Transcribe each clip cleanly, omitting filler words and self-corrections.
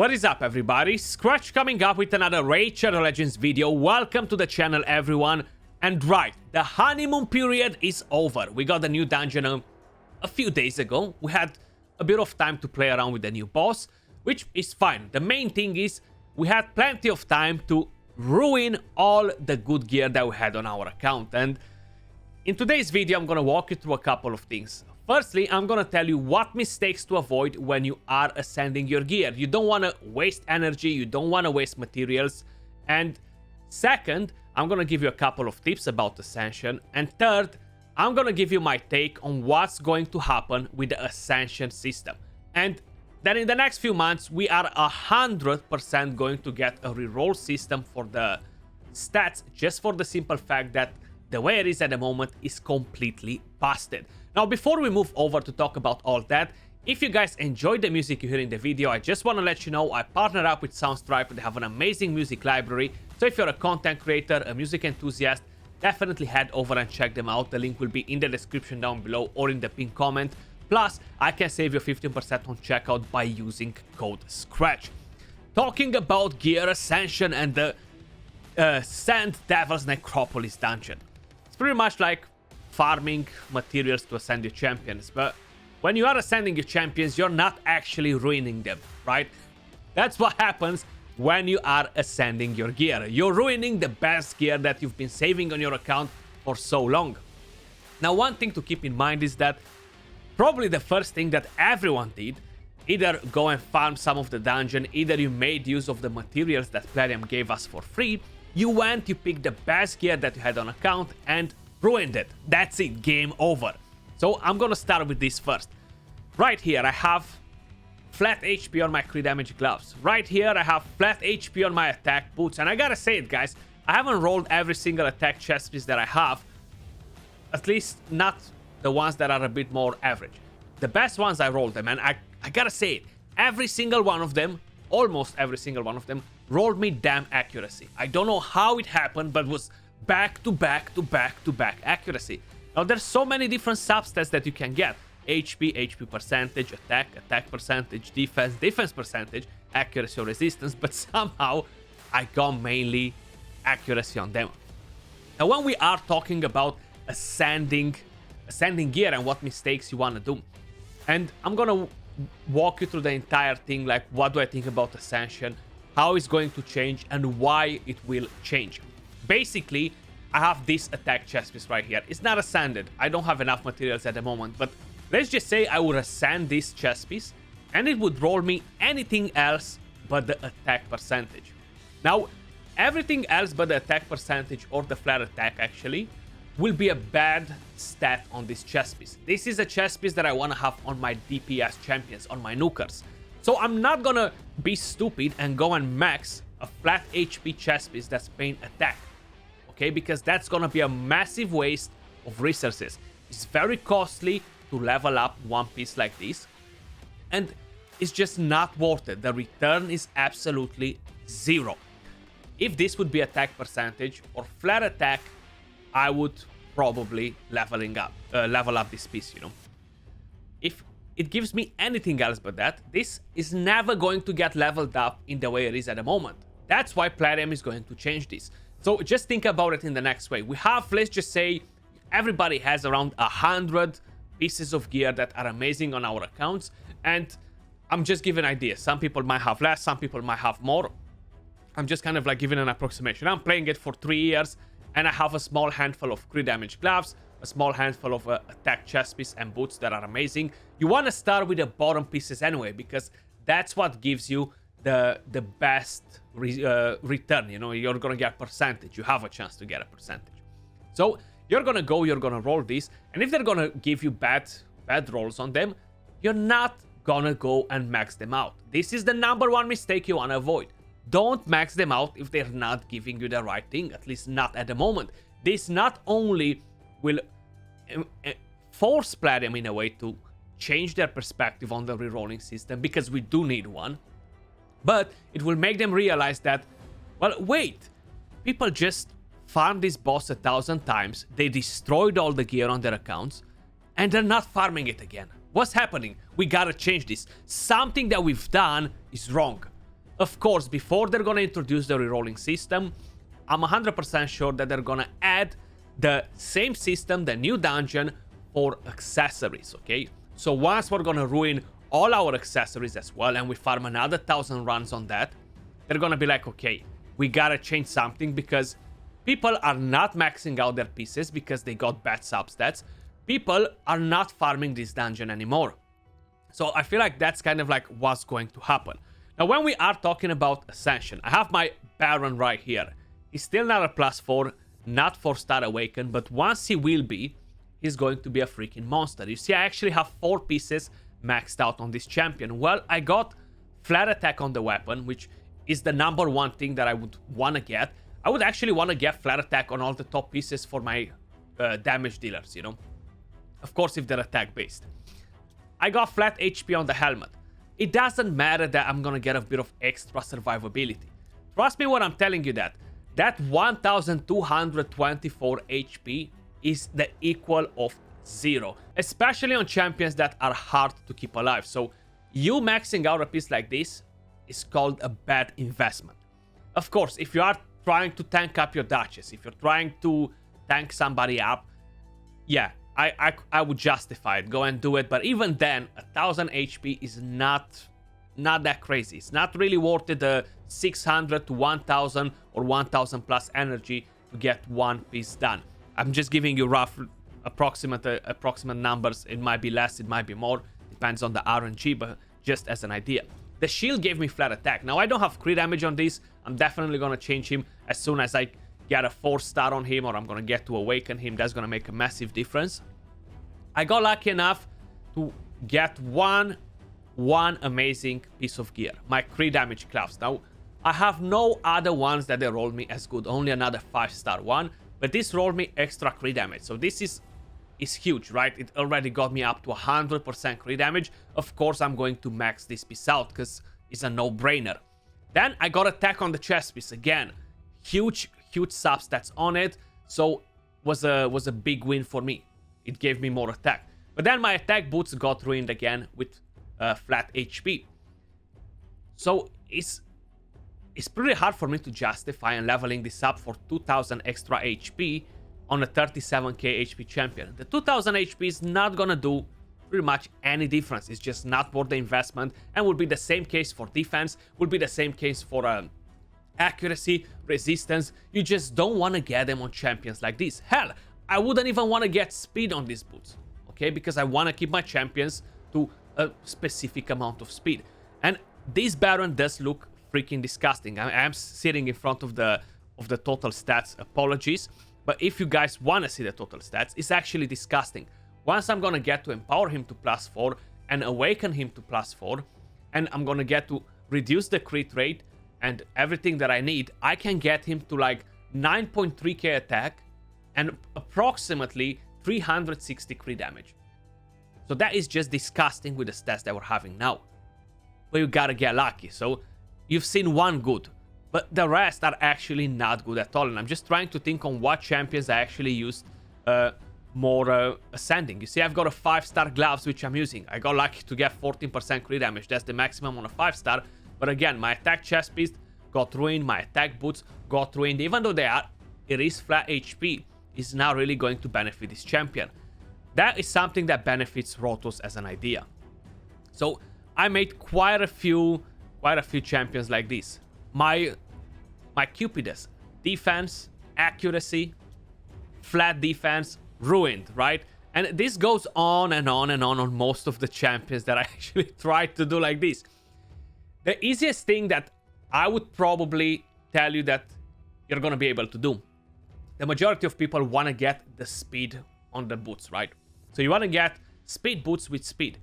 What is up, everybody? Skratch coming up with another Raid Shadow Legends video. Welcome to the channel, everyone. And right, the honeymoon period is over. We got the new dungeon a few days ago. We had a bit of time to play around with the new boss, which is fine. The main thing is we had plenty of time to ruin all the good gear that we had on our account. And in today's video, I'm gonna walk you through a couple of things. Firstly, I'm gonna tell you what mistakes to avoid when you are ascending your gear. You don't wanna waste energy, you don't wanna waste materials. And second, I'm gonna give you a couple of tips about Ascension. And third, I'm gonna give you my take on what's going to happen with the Ascension system. And then in the next few months, we are 100% going to get a reroll system for the stats, just for the simple fact that the way it is at the moment is completely busted. Now, before we move over to talk about all that, if you guys enjoyed the music you hear in the video, I just want to let you know I partnered up with Soundstripe. They have an amazing music library. So if you're a content creator, a music enthusiast, definitely head over and check them out. The link will be in the description down below or in the pinned comment. Plus, I can save you 15% on checkout by using code Skratch. Talking about Gear Ascension and the Sand Devil's Necropolis dungeon. It's pretty much like farming materials to ascend your champions, but when you are ascending your champions, you're not actually ruining them, right? That's what happens when you are ascending your gear. You're ruining the best gear that you've been saving on your account for so long. Now, one thing to keep in mind is that probably the first thing that everyone did, either go and farm some of the dungeon, either you made use of the materials that Platinum gave us for free, you picked the best gear that you had on account and ruined it. That's it, game over. So I'm gonna start with this first. Right here I have flat HP on my crit damage gloves. Right here I have flat HP on my attack boots. And I gotta say it, guys, I haven't rolled every single attack chest piece that I have. At least not the ones that are a bit more average. The best ones I rolled them, and I gotta say it, every single one of them, almost every single one of them, rolled me damn accuracy. I don't know how it happened, but it was back to back to back to back accuracy. Now there's so many different substats that you can get. HP percentage, attack percentage, defense percentage, accuracy or resistance, but somehow I got mainly accuracy on them. Now when we are talking about ascending gear and what mistakes you want to do, and I'm gonna walk you through the entire thing, like what do I think about Ascension, how it's going to change, and why it will change. Basically, I have this attack chest piece right here. It's not ascended. I don't have enough materials at the moment, but let's just say I would ascend this chest piece and it would roll me anything else but the attack percentage. Now, everything else but the attack percentage or the flat attack actually will be a bad stat on this chest piece. This is a chest piece that I want to have on my DPS champions, on my nukers. So I'm not gonna be stupid and go and max a flat HP chest piece that's paying attack. Okay, because that's gonna be a massive waste of resources. It's very costly to level up one piece like this, and it's just not worth it. The return is absolutely zero. If this would be attack percentage or flat attack, I would probably level up this piece, you know. If it gives me anything else but that, this is never going to get leveled up in the way it is at the moment. That's why Platinum is going to change this. So just think about it in the next way. We have, let's just say, everybody has around 100 pieces of gear that are amazing on our accounts. And I'm just giving ideas. Some people might have less, some people might have more. I'm just kind of like giving an approximation. I'm playing it for 3 years, and I have a small handful of crit damage gloves, a small handful of attack chest piece and boots that are amazing. You want to start with the bottom pieces anyway, because that's what gives you the best return. You know, you're gonna get a percentage. You have a chance to get a percentage. So you're gonna roll this, and if they're gonna give you bad rolls on them, you're not gonna go and max them out. This is the number one mistake you want to avoid. Don't max them out if they're not giving you the right thing, at least not at the moment. This not only will force Platinum in a way to change their perspective on the rerolling system, because we do need one, but it will make them realize that, well, wait, people just farmed this boss 1,000 times, they destroyed all the gear on their accounts, and they're not farming it again. What's happening? We gotta change this. Something that we've done is wrong. Of course, before they're gonna introduce the rerolling system, I'm 100% sure that they're gonna add the same system, the new dungeon, for accessories, okay? So once we're gonna ruin all our accessories as well, and we farm another 1,000 runs on that, they're gonna be like, okay, we gotta change something, because people are not maxing out their pieces because they got bad substats. People are not farming this dungeon anymore. So I feel like that's kind of like what's going to happen. Now, when we are talking about Ascension, I have my Baron right here. He's still not a +4, not 4-star Awaken, but once he will be, he's going to be a freaking monster. You see, I actually have 4 pieces maxed out on this champion. Well, I got flat attack on the weapon, which is the #1 thing that I would want to get. I would actually want to get flat attack on all the top pieces for my damage dealers, you know? Of course, if they're attack based. I got flat HP on the helmet. It doesn't matter that I'm gonna get a bit of extra survivability. Trust me when I'm telling you that. That 1224 HP is the equal of 0. Especially on champions that are hard to keep alive. So you maxing out a piece like this is called a bad investment. Of course, if you are trying to tank up your Duchess, if you're trying to tank somebody up, yeah, I would justify it. Go and do it. But even then, 1,000 HP is not that crazy. It's not really worth it, the 600 to 1,000 or 1,000 plus energy to get one piece done. I'm just giving you rough, approximate numbers. It might be less, it might be more. Depends on the RNG, but just as an idea. The shield gave me flat attack. Now, I don't have crit damage on this. I'm definitely going to change him as soon as I get a 4-star on him, or I'm going to get to awaken him. That's going to make a massive difference. I got lucky enough to get one amazing piece of gear. My crit damage gloves. Now, I have no other ones that they rolled me as good. Only another 5-star one. But this rolled me extra crit damage. So this is huge, right? It already got me up to 100% crit damage. Of course, I'm going to max this piece out because it's a no-brainer. Then I got attack on the chest piece again. Huge substats on it. So was a big win for me. It gave me more attack. But then my attack boots got ruined again with flat HP. So it's pretty hard for me to justify and leveling this up for 2,000 extra HP on a 37k HP champion. The 2,000 HP is not gonna do pretty much any difference. It's just not worth the investment, and will be the same case for defense, will be the same case for accuracy, resistance. You just don't want to get them on champions like this. Hell, I wouldn't even want to get speed on these boots, okay? Because I want to keep my champions to a specific amount of speed. And this Baron does look freaking disgusting. I am sitting in front of the total stats. Apologies. But if you guys want to see the total stats, it's actually disgusting. Once I'm going to get to empower him to +4 and awaken him to +4, and I'm going to get to reduce the crit rate and everything that I need, I can get him to like 9.3k attack and approximately 360 crit damage. So that is just disgusting with the stats that we're having now. But you gotta get lucky. So you've seen one good, but the rest are actually not good at all. And I'm just trying to think on what champions I actually used more ascending. You see, I've got a 5-star gloves, which I'm using. I got lucky to get 14% crit damage. That's the maximum on a 5-star. But again, my attack chest piece got ruined. My attack boots got ruined. Even though it is flat HP, is now really going to benefit this champion. That is something that benefits Rotos as an idea. So I made quite a few champions like this. My Cupidus, defense, accuracy, flat defense, ruined, right? And this goes on and on and on most of the champions that I actually tried to do like this. The easiest thing that I would probably tell you that you're gonna be able to do. The majority of people want to get the speed on the boots, right? So you want to get speed boots with speed.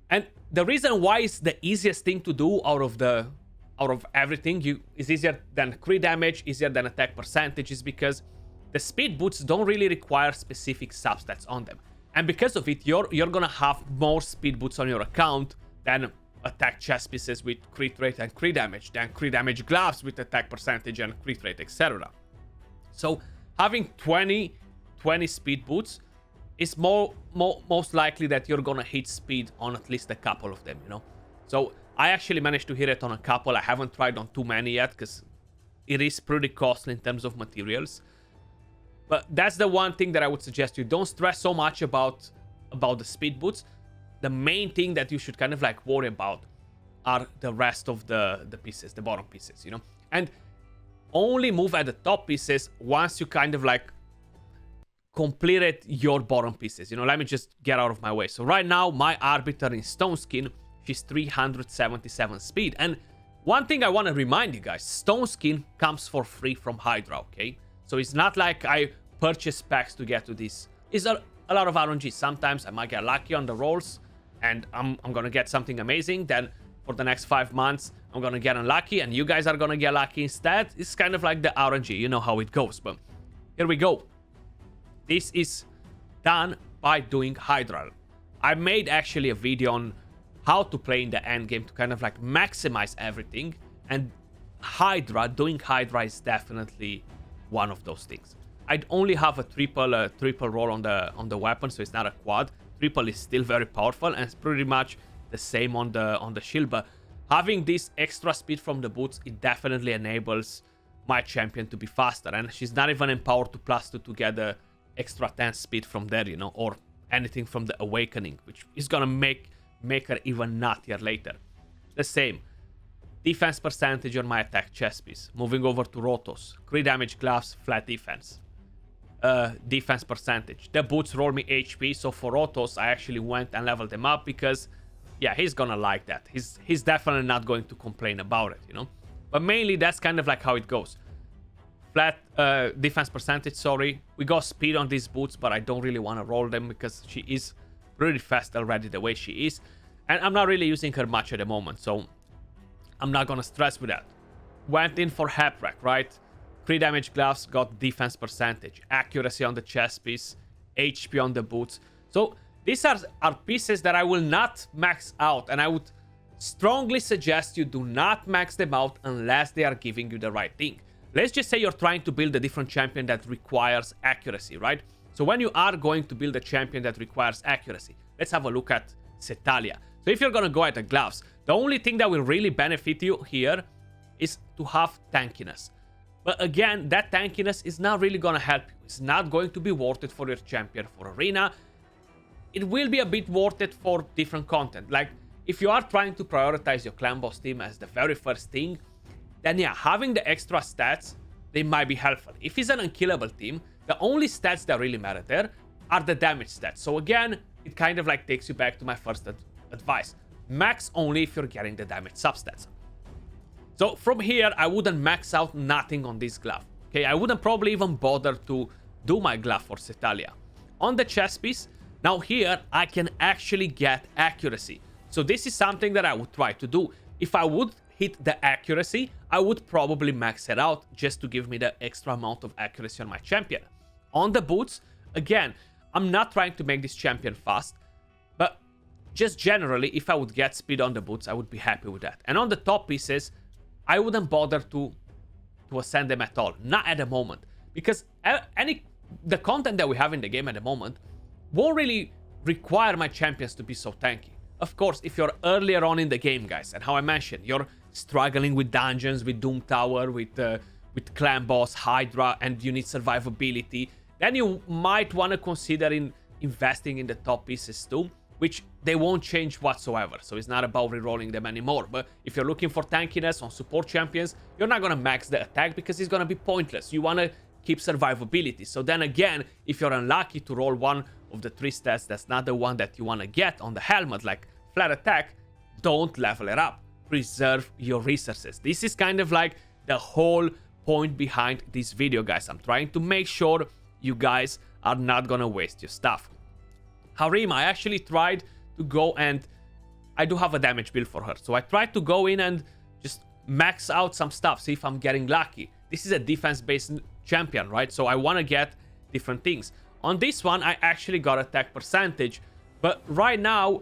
And the reason why it's the easiest thing to do out of everything, is easier than crit damage, easier than attack percentage, is because the speed boots don't really require specific substats on them. And because of it, you're gonna have more speed boots on your account than attack chest pieces with crit rate and crit damage, than crit damage gloves with attack percentage and crit rate, etc. So having 20 speed boots is most likely that you're gonna hit speed on at least a couple of them, you know? So I actually managed to hit it on a couple. I haven't tried on too many yet because it is pretty costly in terms of materials. But that's the one thing that I would suggest you don't stress so much about the speed boots. The main thing that you should kind of like worry about are the rest of the pieces, the bottom pieces, you know? And only move at the top pieces once you kind of like completed your bottom pieces. You know, let me just get out of my way. So right now, my Arbiter in Stone Skin, she's 377 speed. And one thing I want to remind you guys, Stone Skin comes for free from Hydra, okay? So it's not like I purchase packs to get to this. It's a lot of RNG. Sometimes I might get lucky on the rolls and I'm going to get something amazing. Then for the next 5 months, I'm going to get unlucky and you guys are going to get lucky instead. It's kind of like the RNG. You know how it goes. But here we go. This is done by doing Hydra. I made actually a video on how to play in the end game to kind of like maximize everything. And doing Hydra is definitely one of those things. I'd only have a triple roll on the weapon, so it's not a quad. Triple is still very powerful, and it's pretty much the same on the shield. But having this extra speed from the boots, it definitely enables my champion to be faster. And she's not even empowered to +2 to get the extra 10 speed from there, you know, or anything from the awakening, which is gonna make her even nuttier later. The same. Defense percentage on my attack chest piece. Moving over to Rotos. Crit damage gloves, flat defense. Defense percentage. The boots roll me HP, so for Rotos, I actually went and leveled them up because, yeah, he's gonna like that. He's definitely not going to complain about it, you know? But mainly, that's kind of like how it goes. Flat defense percentage, sorry. We got speed on these boots, but I don't really want to roll them because she is really fast already the way she is. And I'm not really using her much at the moment, so I'm not gonna stress with that. Went in for Haprack, right? 3 damage gloves, got defense percentage, accuracy on the chest piece, HP on the boots. So these are pieces that I will not max out, and I would strongly suggest you do not max them out unless they are giving you the right thing. Let's just say you're trying to build a different champion that requires accuracy, right? So when you are going to build a champion that requires accuracy, let's have a look at Setalia. So if you're gonna go at the gloves, the only thing that will really benefit you here is to have tankiness. But again, that tankiness is not really gonna help you. It's not going to be worth it for your champion for arena. It will be a bit worth it for different content. Like, if you are trying to prioritize your clan boss team as the very first thing, then yeah, having the extra stats, they might be helpful. If it's an unkillable team, the only stats that really matter there are the damage stats. So again, it kind of like takes you back to my first advice. Max only if you're getting the damage substats. So from here, I wouldn't max out nothing on this glove. Okay, I wouldn't probably even bother to do my glove for Setalia. On the chest piece, now here, I can actually get accuracy. So this is something that I would try to do. If I would hit the accuracy, I would probably max it out just to give me the extra amount of accuracy on my champion. On the boots, again, I'm not trying to make this champion fast, but just generally, if I would get speed on the boots, I would be happy with that. And on the top pieces, I wouldn't bother to ascend them at all. Not at the moment. Because the content that we have in the game at the moment won't really require my champions to be so tanky. Of course, if you're earlier on in the game, guys, and how I mentioned, you're struggling with dungeons, with Doom Tower, with Clan Boss, Hydra, and you need survivability, then you might want to consider investing in the top pieces too, which they won't change whatsoever. So it's not about rerolling them anymore. But if you're looking for tankiness on support champions, you're not going to max the attack because it's going to be pointless. You want to keep survivability. So then again, if you're unlucky to roll one of the 3 stats that's not the one that you want to get on the helmet, like flat attack, don't level it up. Preserve your resources. This is kind of like the whole point behind this video, guys. I'm trying to make sure you guys are not going to waste your stuff. Harima, I actually tried to go and I do have a damage build for her. So I tried to go in and just max out some stuff, see if I'm getting lucky. This is a defense-based champion, right? So I want to get different things. On this one, I actually got attack percentage, but right now,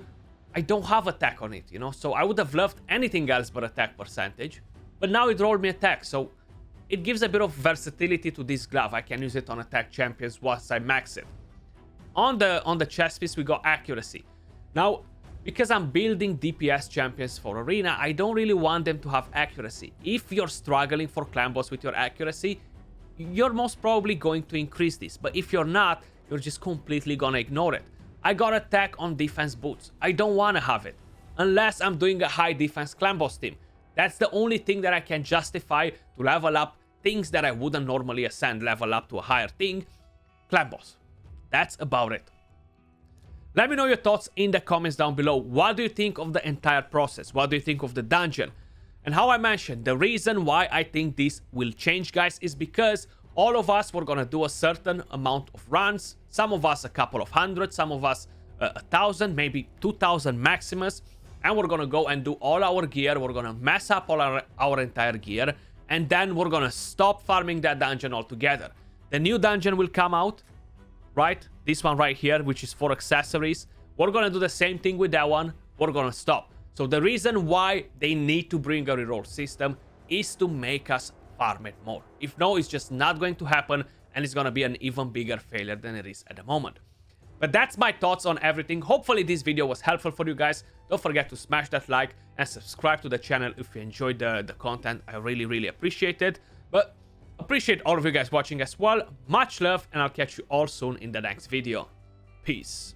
I don't have attack on it, you know? So I would have loved anything else but attack percentage, but now it rolled me attack, so it gives a bit of versatility to this glove. I can use it on attack champions once I max it. On the chest piece, we got accuracy. Now, because I'm building DPS champions for Arena, I don't really want them to have accuracy. If you're struggling for clan boss with your accuracy, you're most probably going to increase this. But if you're not, you're just completely gonna ignore it. I got attack on defense boots. I don't wanna have it. Unless I'm doing a high defense clan boss team. That's the only thing that I can justify to level up things that I wouldn't normally ascend, level up to a higher thing. Clan boss. That's about it. Let me know your thoughts in the comments down below. What do you think of the entire process? What do you think of the dungeon? And how I mentioned, the reason why I think this will change, guys, is because all of us were gonna do a certain amount of runs. Some of us a couple of hundred, some of us 1,000, maybe 2,000 Maximus. And we're gonna go and do all our gear. We're gonna mess up all our entire gear. And then we're gonna stop farming that dungeon altogether. The new dungeon will come out, right? This one right here, which is for accessories. We're gonna do the same thing with that one. We're gonna stop. So the reason why they need to bring a reroll system is to make us farm it more. If no, it's just not going to happen, and it's gonna be an even bigger failure than it is at the moment. But that's my thoughts on everything. Hopefully this video was helpful for you guys. Don't forget to smash that like and subscribe to the channel if you enjoyed the content. I really appreciate it. But appreciate all of you guys watching as well. Much love, and I'll catch you all soon in the next video. Peace.